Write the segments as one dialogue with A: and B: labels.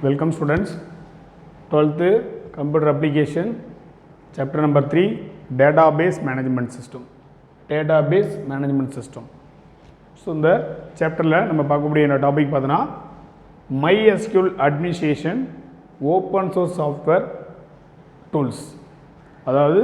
A: Welcome students, 12th computer application, chapter number 3, database management system. Database management system. So இந்த chapterல நம்ம பார்க்கக்கூடிய இந்த topic பார்த்தோன்னா MySQL administration open source software tools. அதாவது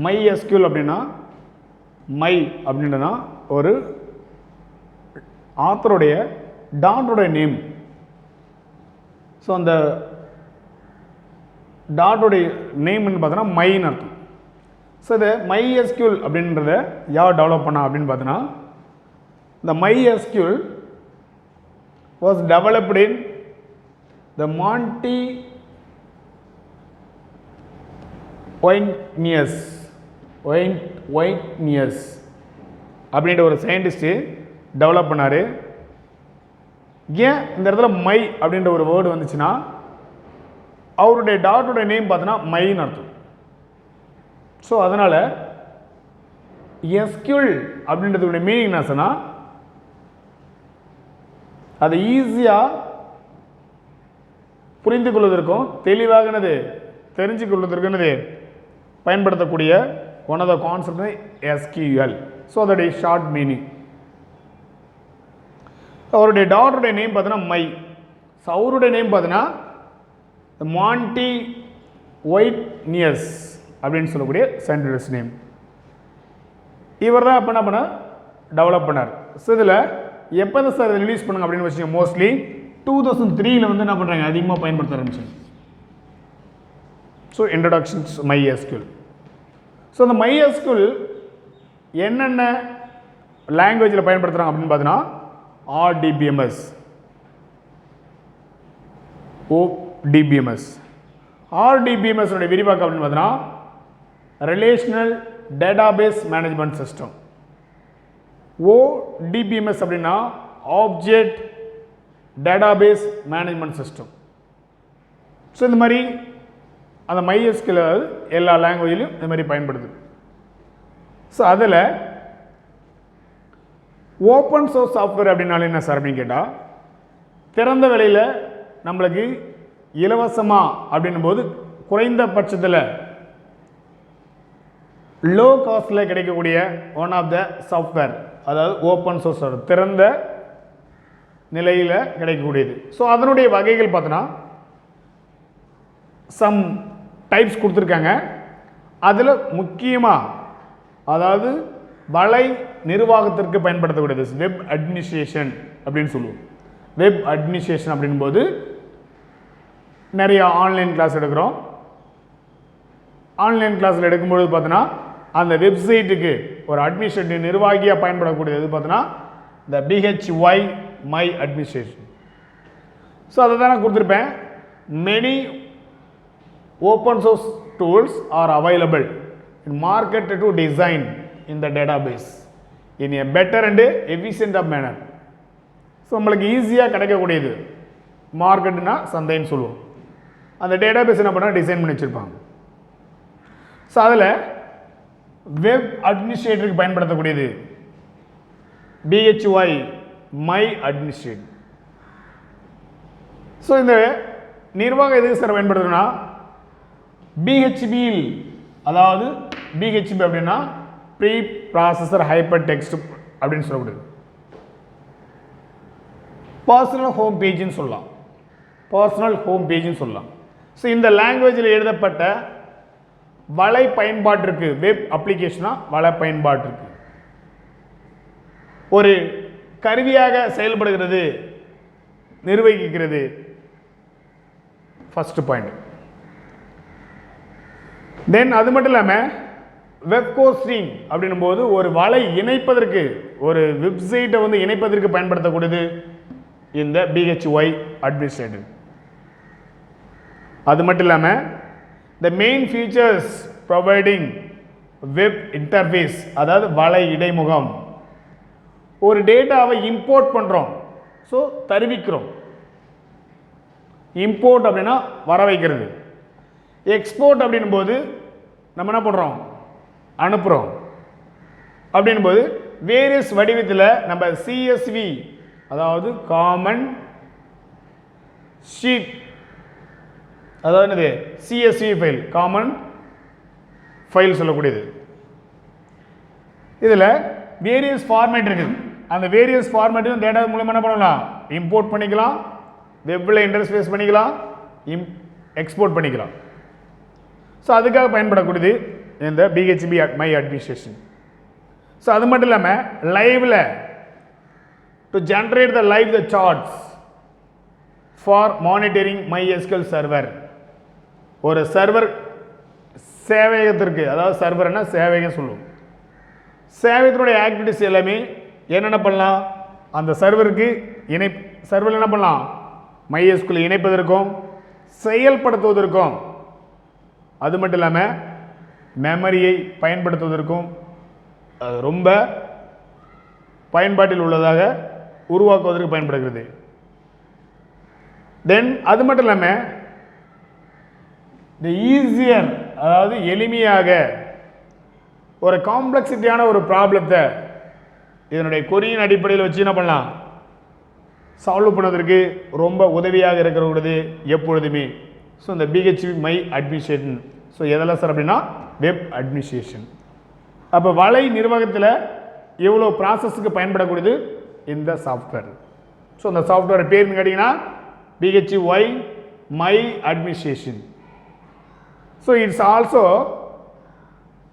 A: MySQL அப்படின்னா my அப்படின்றனா ஒரு ஆத்தருடைய டாட்டோடைய நேம். ஸோ அந்த டாட்டோடைய நேம்னு பார்த்தோன்னா மைன்னு அர்த்தம். ஸோ இது MySQL அப்படின்றத யார் டெவலப் பண்ணா அப்படின்னு பார்த்தோன்னா the MySQL was developed in the Monty Wytnius அப்படின்ற ஒரு சயின்டிஸ்ட்டு டெவலப் பண்ணார். ஏன் இந்த இடத்துல மை அப்படின்ற ஒரு வேர்டு வந்துச்சுன்னா அவருடைய டாட்டோட நேம் பார்த்தோன்னா மைன்னு அர்த்தம். ஸோ அதனால் எஸ்கியூஎல் அப்படின்றதுடைய மீனிங் என்ன சொன்னால் அதை ஈஸியாக புரிந்து கொள்வதற்கும் தெளிவாகனது தெரிஞ்சு கொள்வதற்குனது பயன்படுத்தக்கூடிய one of the concept SQL. So அதோடைய ஷார்ட் மீனிங். அவருடைய டாட்டருடைய நேம் பார்த்தோன்னா மை. ஸோ அவருடைய நேம் பார்த்தோன்னா மாண்டி ஒயிட்னியஸ் அப்படின்னு சொல்லக்கூடிய சயின்டிஸ்ட் நேம். இவர் தான் அப்போ என்ன பண்ண டெவலப் பண்ணார். ஸோ இதில் எப்போ தான் சார் இதை ரிலீஸ் பண்ணுங்க அப்படின்னு வச்சுக்கோங்க. மோஸ்ட்லி 2003 வந்து என்ன பண்ணுறாங்க அதிகமாக பயன்படுத்த ஆரம்பிச்சாங்க. So introductions MySQL. ஸோ அந்த MySQL என்னென்ன லாங்குவேஜில் பயன்படுத்துகிறாங்க அப்படின்னு பார்த்தீங்கன்னா RDBMS, ODBMS. RDBMS உடைய விரிவாக்கம் அப்படின்னு பார்த்தீங்கன்னா relational database management system. ODBMS அப்படின்னா object database management system. So இந்த மாதிரி அந்த MySQL எல்லா லாங்குவேஜ்லையும் இந்த மாதிரி பயன்படுது. ஸோ அதில் ஓப்பன் சோர்ஸ் சாஃப்ட்வேர் அப்படின்னாலும் என்ன சார் அப்படின்னு கேட்டால் திறந்த விலையில் நம்மளுக்கு இலவசமாக அப்படின்னும் போது குறைந்த பட்சத்தில் லோ காஸ்டில் கிடைக்கக்கூடிய ஒன் ஆஃப் த சாஃப்ட்வேர், அதாவது ஓப்பன் சோர்ஸ் திறந்த நிலையில் கிடைக்கக்கூடியது. ஸோ அதனுடைய வகைகள் பார்த்தோன்னா சம் டைப்ஸ் கொடுத்துருக்காங்க. அதில் முக்கியமாக அதாவது வலை நிர்வாகத்திற்கு பயன்படுத்தக்கூடியது வெப் அட்மினிஸ்ட்ரேஷன் அப்படின்னு சொல்லுவோம். வெப் அட்மினிஸ்ட்ரேஷன் அப்படின்போது நிறைய ஆன்லைன் கிளாஸ் எடுக்கிறோம். ஆன்லைன் கிளாஸில் எடுக்கும்பொழுது பார்த்தோன்னா அந்த வெப்சைட்டுக்கு ஒரு அட்மினிஸ்ட்ரேட்டிவ் நிர்வாகியாக பயன்படக்கூடியது பார்த்தோன்னா இந்த BHY மை அட்மினிஸ்ட்ரேஷன். ஸோ அதை தான் நான் கொடுத்துருப்பேன். Many open source tools are available in market to design in the database in a better and efficient manner. So நம்மளுக்கு ஈஸியாக கிடைக்கக்கூடியது மார்க்கெட்னா சந்தைன்னு சொல்லுவோம். அந்த டேட்டாபேஸ் என்ன பண்ணால் டிசைன் பண்ணி வச்சுருப்பாங்க. ஸோ அதில் வெப் அட்மினிஸ்ட்ரேட்டருக்கு பயன்படுத்தக்கூடியது BHY மை அட்மினிஸ்ட்ரேட். ஸோ இந்த நிர்வாகம் எதுக்கு சார் பயன்படுத்துனா BHP, அதாவது BHP அப்படின்னா ப்ரீ ப்ராசஸர் ஹைப்பர் டெக்ஸ்ட் அப்படின்னு சொல்லக்கூடியது. பர்சனல் ஹோம் பேஜ்னு சொல்லலாம். பர்சனல் ஹோம் பேஜ்னு சொல்லலாம். ஸோ இந்த லாங்குவேஜில் எழுதப்பட்ட வலை பயன்பாட்டிற்கு வெப் அப்ளிகேஷனாக வலை பயன்பாட்டிற்கு ஒரு கருவியாக செயல்படுகிறது, நிர்வகிக்கிறது. First point. தென் அது மட்டும் இல்லாமல் வெப் கோஸ்டிங் அப்படின்னும் போது ஒரு வலை இணைப்பதற்கு ஒரு வெப்சைட்டை வந்து இணைப்பதற்கு பயன்படுத்தக்கூடியது இந்த BHY அட்மினிஸ்ட்ரேட்டர். அது மட்டும் இல்லாமல் the main features providing web interface, அதாவது வலை இடைமுகம். ஒரு டேட்டாவை இம்போர்ட் பண்ணுறோம், ஸோ தருவிக்கிறோம். இம்போர்ட் அப்படின்னா வர வைக்கிறது. எக்ஸ்போர்ட் அப்படின்னும் போது நம்ம என்ன பண்ணுறோம் அனுப்புகிறோம். அப்படின்போது வேரியஸ் வடிவத்தில் நம்ம CSV, அதாவது காமன் ஷீட் அதாவது என்னது CSV ஃபைல், காமன் ஃபைல் சொல்லக்கூடியது. இதில் வேரியஸ் ஃபார்மேட் இருக்குது. அந்த வேரியஸ் ஃபார்மேட்டும் டேட்டா மூலமாக என்ன பண்ணலாம், இம்போர்ட் பண்ணிக்கலாம், வெப்பில் இன்டர்ஃபேஸ் பண்ணிக்கலாம், எக்ஸ்போர்ட் பண்ணிக்கலாம். ஸோ அதுக்காக பயன்படக்கூடியது இந்த BHP மை அட்மினிஸ்ட்ரேஷன். ஸோ அது மட்டும் இல்லாமல் லைவில் to generate the live the charts for monitoring MySQL server. ஒரு சர்வர் சேவையகத்திற்கு, அதாவது சர்வர்னா சேவையம் சொல்லுவோம், சேவையத்தினுடைய ஆக்டிவிட்டிஸ் எல்லாமே என்னென்ன பண்ணலாம், அந்த சர்வருக்கு சர்வரில் என்ன பண்ணலாம், MySQL இணைப்பதற்கும் செயல்படுத்துவதற்கும், அது மட்டும் இல்லாமல் மெமரியை பயன்படுத்துவதற்கும் ரொம்ப பயன்பாட்டில் உள்ளதாக உருவாக்குவதற்கு பயன்படுகிறது. தென் அது மட்டும் இல்லாமல் இந்த ஈஸியர், அதாவது எளிமையாக ஒரு காம்ப்ளெக்சிட்டியான ஒரு ப்ராப்ளத்தை இதனுடைய கொரியின் அடிப்படையில் வச்சு என்ன பண்ணலாம், சால்வ் பண்ணுவதற்கு ரொம்ப உதவியாக இருக்கிறது எப்பொழுதுமே. ஸோ இந்த BHP மை அட்மினிஸ்ட்ரேஷன். ஸோ எதெல்லாம் சார் அப்படின்னா வெப் அட்மினிஸ்ட்ரேஷன். அப்போ வலை நிர்வாகத்தில் எவ்வளோ ப்ராசஸுக்கு பயன்படக்கூடியது இந்த சாஃப்ட்வேர். ஸோ அந்த சாஃப்ட்வேர் பேர்னு கேட்டிங்கன்னா BHP my administration. So it's also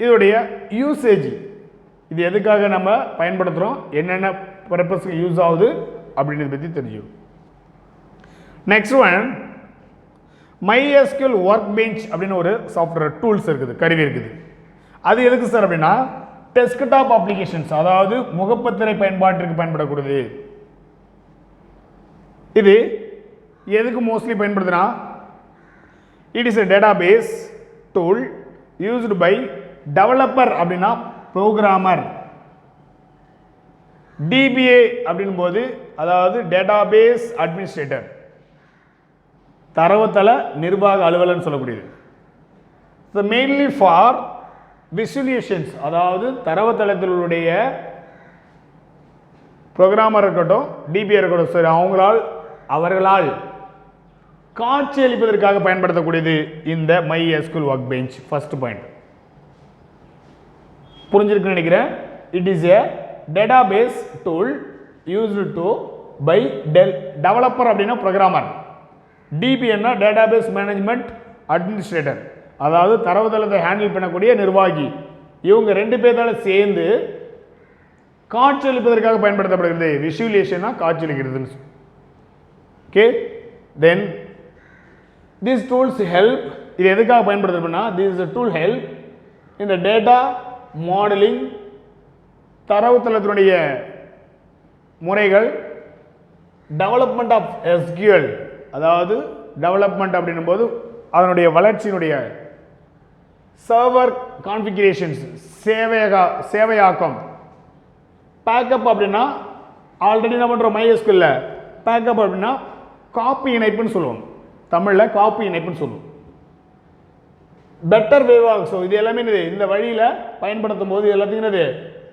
A: இதோடைய யூசேஜ், இது எதுக்காக நம்ம பயன்படுத்துகிறோம், என்னென்ன பர்பஸ்க்கு யூஸ் ஆகுது அப்படின்றத பற்றி தெரியும். Next one MySQL workbench அப்படின்னு ஒரு சாஃப்ட்வேர் டூல்ஸ் இருக்குது, கருவி இருக்குது. அது எதுக்கு சார் அப்படின்னா டெஸ்க்டாப் அப்ளிகேஷன்ஸ், அதாவது முகப்பத்திரை பயன்பாட்டிற்கு பயன்படக்கூடியது. இது எதுக்கு மோஸ்ட்லி பயன்படுதுன்னா it is a database tool used by developer அப்படின்னா ப்ரோக்ராமர். DBA அப்படின் போது அதாவது டேட்டாபேஸ் அட்மினிஸ்ட்ரேட்டர், தரவுத்தள நிர்வாக அலுவலர் சொல்லக்கூடியது. மெயின்லி ஃபார் விசுவலைசேஷன்ஸ், அதாவது தரவுத்தளத்தினுடைய ப்ரோக்ராமர் இருக்கட்டும், DBA இருக்கட்டும், சரி அவர்களால் காட்சி அளிப்பதற்காக பயன்படுத்தக்கூடியது இந்த MySQL workbench. First point புரிஞ்சிருக்குன்னு நினைக்கிறேன். It is a database tool used to by developer அப்படின்னா programmer, DBA database management administrator, அதாவது தரவுத்தளத்தை ஹேண்டில் பண்ணக்கூடிய நிர்வாகி. இவங்க ரெண்டு பேர்த்தால சேர்ந்து காட்சி அளிப்பதற்காக பயன்படுத்தப்படுகிறது. விஷுவலைசேஷனா காட்சி அளிக்கிறது. Okay, then these tools help, இது எதுக்காக பயன்படுத்துறதுன்னா this is a tool help in the data modeling, தரவுத்தளத்தினுடைய முறைகள், டெவலப்மெண்ட் ஆஃப் SQL, அதாவது டெவலப்மெண்ட் அப்படின்னும் போது அதனுடைய வளர்ச்சியினுடைய சர்வர் கான்ஃபிகரேஷன்ஸ், சேவையாக்கம், பேக்கப் அப்படின்னா ஆல்ரெடி என்ன பண்ணுறோம் MySQL, பேக்கப் அப்படின்னா காப்பி இணைப்புன்னு சொல்லுவோம், தமிழில் காப்பி இணைப்புன்னு சொல்லுவோம். பெட்டர் வேவாக, ஸோ இது எல்லாமே இந்த வழியில் பயன்படுத்தும் போது எல்லாத்தையும் என்னது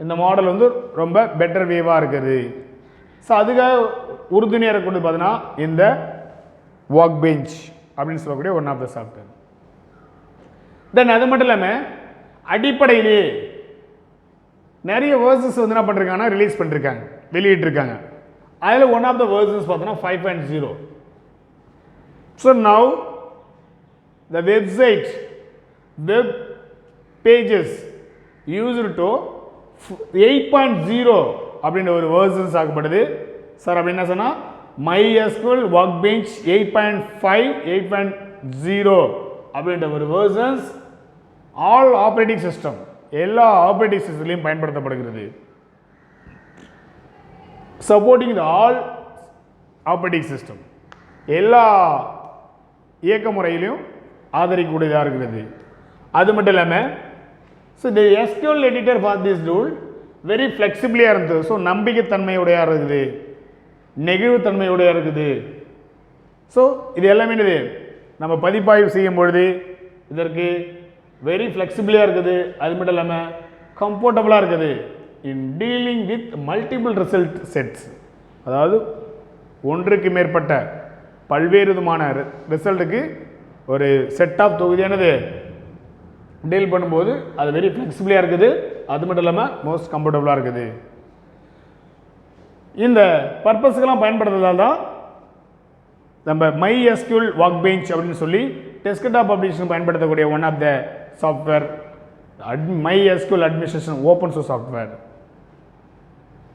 A: இந்த மாடல் வந்து ரொம்ப பெட்டர் வேவாக இருக்குது. ஸோ அதுக்காக உறுதுணையாக இருக்கக்கூடியது பார்த்தீங்கன்னா இந்த ஒர்க் பெஞ்ச் அப்படின்னு சொல்லக்கூடிய ஒன் ஆஃப் த சாஃப்ட்வேர். தென் அது மட்டும் இல்லாமல் அடிப்படையிலே நிறைய வேர்சஸ் வந்து என்ன பண்ணிருக்காங்கன்னா ரிலீஸ் பண்ணிருக்காங்க, வெளியிட்டிருக்காங்க. அதில் ஒன் ஆஃப் த வேர்சன்ஸ் பார்த்தோன்னா 5.0. So now the website web pages used to 8.0 அப்படின்ற ஒரு வேர்சன்ஸ் ஆகப்படுது சார். அப்படி என்ன சொன்னால் MySQL ஒர்க் பெஞ்ச் 8.5 8.0 அப்படின்ற ஒரு வேர்சன்ஸ் ஆல் ஆப்ரேட்டிங் சிஸ்டம், எல்லா ஆப்ரேட்டிங் சிஸ்டம்லையும் பயன்படுத்தப்படுகிறது. Supporting the all operating system, எல்லா இயக்க முறையிலையும் ஆதரிக்கக்கூடியதாக இருக்கிறது. அது மட்டும் இல்லாமல் ஸோ இந்த SQL editor for this tool very ஃப்ளெக்சிபிளாக இருந்தது. ஸோ நம்பிக்கைத்தன்மையுடையாக இருக்குது, நெகிழ்வுத்தன்மையுடையாக இருக்குது. ஸோ இது எல்லாமே என்னது நம்ம பதிப்பாய்வு செய்யும் பொழுது இதற்கு வெரி ஃப்ளெக்சிபிளாக இருக்குது. அது மட்டும் இல்லாமல் கம்ஃபர்டபுளாக இருக்குது in dealing with multiple result sets, அதாவது ஒன்றுக்கு மேற்பட்ட பல்வேறு விதமான ரிசல்ட்டுக்கு ஒரு செட் ஆஃப் தொகுதியானது டீல் பண்ணும்போது அது வெரி ஃப்ளெக்சிபிளாக இருக்குது. அது மட்டும் இல்லாமல் மோஸ்ட் கம்ஃபர்டபுளாக இருக்குது. இந்த பர்பஸ்க்கெல்லாம் பயன்படுத்துறதால தான் நம்ம MySQL ஒர்க் பெஞ்ச் அப்படின்னு சொல்லி டெஸ்க்டாப் அப்ளிகேஷன் பயன்படுத்தக்கூடிய one of the software MySQL administration open source software.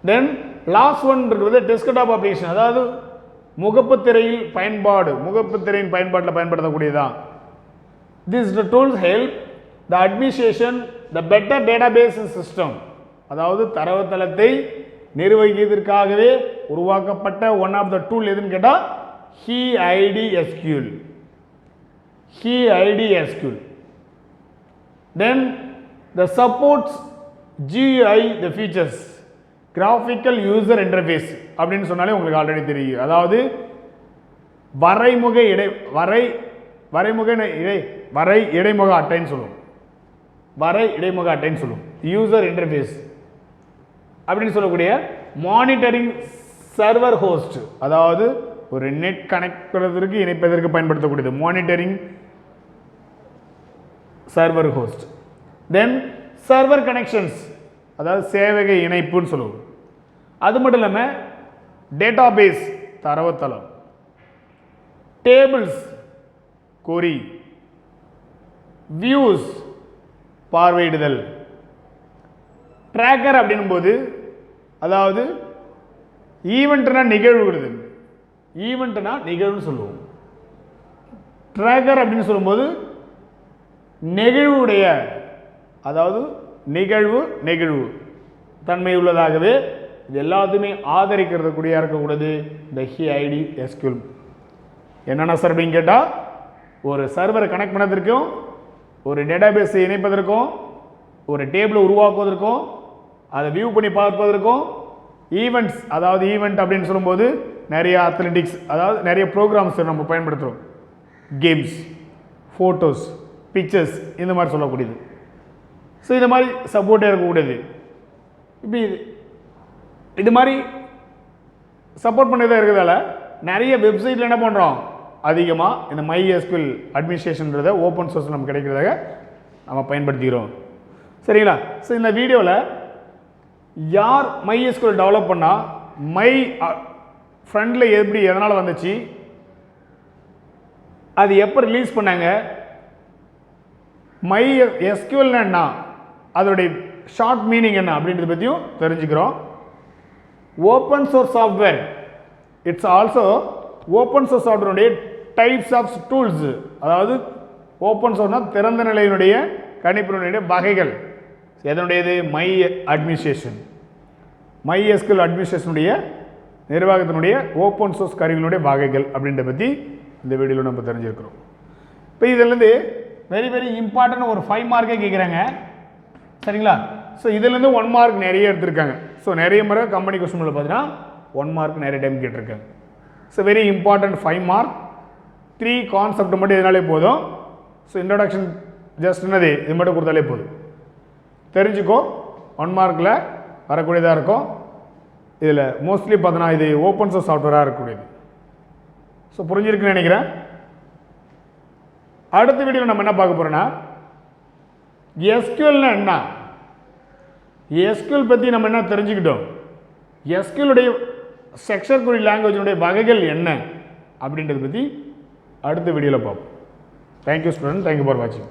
A: Then last one இருக்கிறது டெஸ்க்டாப் அப்ளிகேஷன், அதாவது முகப்புத்திரையில் பயன்பாடு, முகப்புத்திரையின் பயன்பாட்டில் பயன்படுத்தக்கூடியதான். This tools help the administration the better database system, அதாவது தரவுத்தளத்தை நிர்வகிப்பதற்காகவே உருவாக்கப்பட்ட ஒன் ஆஃப் த டூல் எதுன்னு கேட்டால் HIDSQL. Then the supports GUI the features, graphical user interface அப்படின்னு சொன்னாலே உங்களுக்கு ஆல்ரெடி தெரியும். அதாவது வரை இடைமுக அட்டைன்னு சொல்லுவோம். யூசர் இன்டர்ஃபேஸ் அப்படின்னு சொல்லக்கூடிய மானிட்டரிங் சர்வர் ஹோஸ்ட், அதாவது ஒரு நெட் கனெக்ட் பண்ணுறதுக்கு இணைப்பதற்கு பயன்படுத்தக்கூடியது மானிட்டரிங் சர்வர் ஹோஸ்ட். தென் சர்வர் கனெக்ஷன்ஸ், அதாவது சேவக இணைப்புன்னு சொல்லுவோம். அது மட்டும் இல்லாமல் டேட்டாபேஸ் தரவுத்தளம், டேபிள்ஸ் கொரி, வியூஸ் பார்வையிடுதல், ட்ராக்கர் அப்படின்னும் போது அதாவது ஈவெண்ட்னா நிகழ்வுன்னு சொல்லுவோம். ட்ராக்கர் அப்படின்னு சொல்லும்போது நெகிழ்வுடைய, அதாவது நிகழ்வு தன்மை உள்ளதாகவே இது எல்லாத்தையுமே ஆதரிக்கிறது கூடிய இருக்கக்கூடியது இந்த HIDSQL. என்னென்ன சார் அப்படின்னு கேட்டால், ஒரு சர்வரை கனெக்ட் பண்ணதற்கும், ஒரு டேட்டாபேஸை இணைப்பதற்கும், ஒரு டேபிளை உருவாக்குவதற்கும், அதை வியூ பண்ணி பார்ப்பதற்கும், ஈவெண்ட்ஸ், அதாவது ஈவெண்ட் அப்படின்னு சொல்லும்போது நிறைய அத்லெட்டிக்ஸ், அதாவது நிறைய ப்ரோக்ராம்ஸ் நம்ம பயன்படுத்துகிறோம், கேம்ஸ், ஃபோட்டோஸ், பிக்சர்ஸ், இந்த மாதிரி சொல்லக்கூடியது. ஸோ இந்த மாதிரி சப்போர்ட்டாக இருக்கக்கூடியது. இப்போ இது மாதிரி சப்போர்ட் பண்ணதாக இருக்கிறதால நிறைய வெப்சைட்டில் என்ன பண்ணுறோம், அதிகமாக இந்த MySQL அட்மினிஸ்ட்ரேஷன்றதை ஓப்பன் சோர்ஸ் நமக்கு கிடைக்கிறதாக நம்ம பயன்படுத்திக்கிறோம். சரிங்களா? ஸோ இந்த வீடியோவில் யார் MySQL டெவலப் பண்ணால் ஃப்ரண்டில் எப்படி எதனால் வந்துச்சு, அது எப்போ ரிலீஸ் பண்ணாங்க, MySQL என்ன, அதோடைய ஷார்ட் மீனிங் என்ன அப்படின்றத பற்றியும் தெரிஞ்சுக்கிறோம். Open source software, it's also open source சாஃப்ட்வேருடைய டைப்ஸ் ஆஃப் டூல்ஸ், அதாவது ஓப்பன் சோர்ஸ்னா திறந்த நிலையினுடைய கணிப்பினுடைய வகைகள். எதனுடையது? MySQL அட்மினிஸ்ட்ரேஷனுடைய நிர்வாகத்தினுடைய ஓப்பன் சோர்ஸ் கருவிகளுடைய வகைகள் அப்படின்றத பற்றி இந்த வீடியோவில் நம்ம தெரிஞ்சிருக்கிறோம். இப்போ இதிலேருந்து வெரி வெரி இம்பார்ட்டன்ட் ஒரு 5 மார்க்கே கேட்குறாங்க. சரிங்களா? ஸோ இதுலேருந்து 1 மார்க் நிறைய எடுத்திருக்காங்க. ஸோ நிறைய முறை கம்பெனி கொஸ்டினில் பார்த்தீங்கன்னா 1 மார்க் நிறைய டைம் கேட்டிருக்காங்க. So very important 5 mark. 3 concept மட்டும் எதனாலே போதும். ஸோ இன்ட்ரடக்ஷன் ஜஸ்ட் என்னது இது மட்டும் கொடுத்தாலே போதும், தெரிஞ்சுக்கோ. 1 மார்க்கில் வரக்கூடியதாக இருக்கும். இதில் மோஸ்ட்லி பார்த்தோன்னா இது ஓப்பன் சோர்ஸ் சாஃப்ட்வேராக இருக்கக்கூடியது. ஸோ புரிஞ்சிருக்குன்னு நினைக்கிறேன். அடுத்த வீடியோவில் நம்ம என்ன பார்க்க போகிறோன்னா, SQLனா என்ன, SQL பற்றி நம்ம என்ன தெரிஞ்சுக்கிட்டோம், SQL உடைய ஸ்ட்ரக்சர் query லாங்குவேஜினுடைய வகைகள் என்ன அப்படின்றத பற்றி அடுத்த வீடியோவில் பார்ப்போம். தேங்க்யூ ஸ்டூடெண்ட், தேங்க்யூ ஃபார் வாட்சிங்.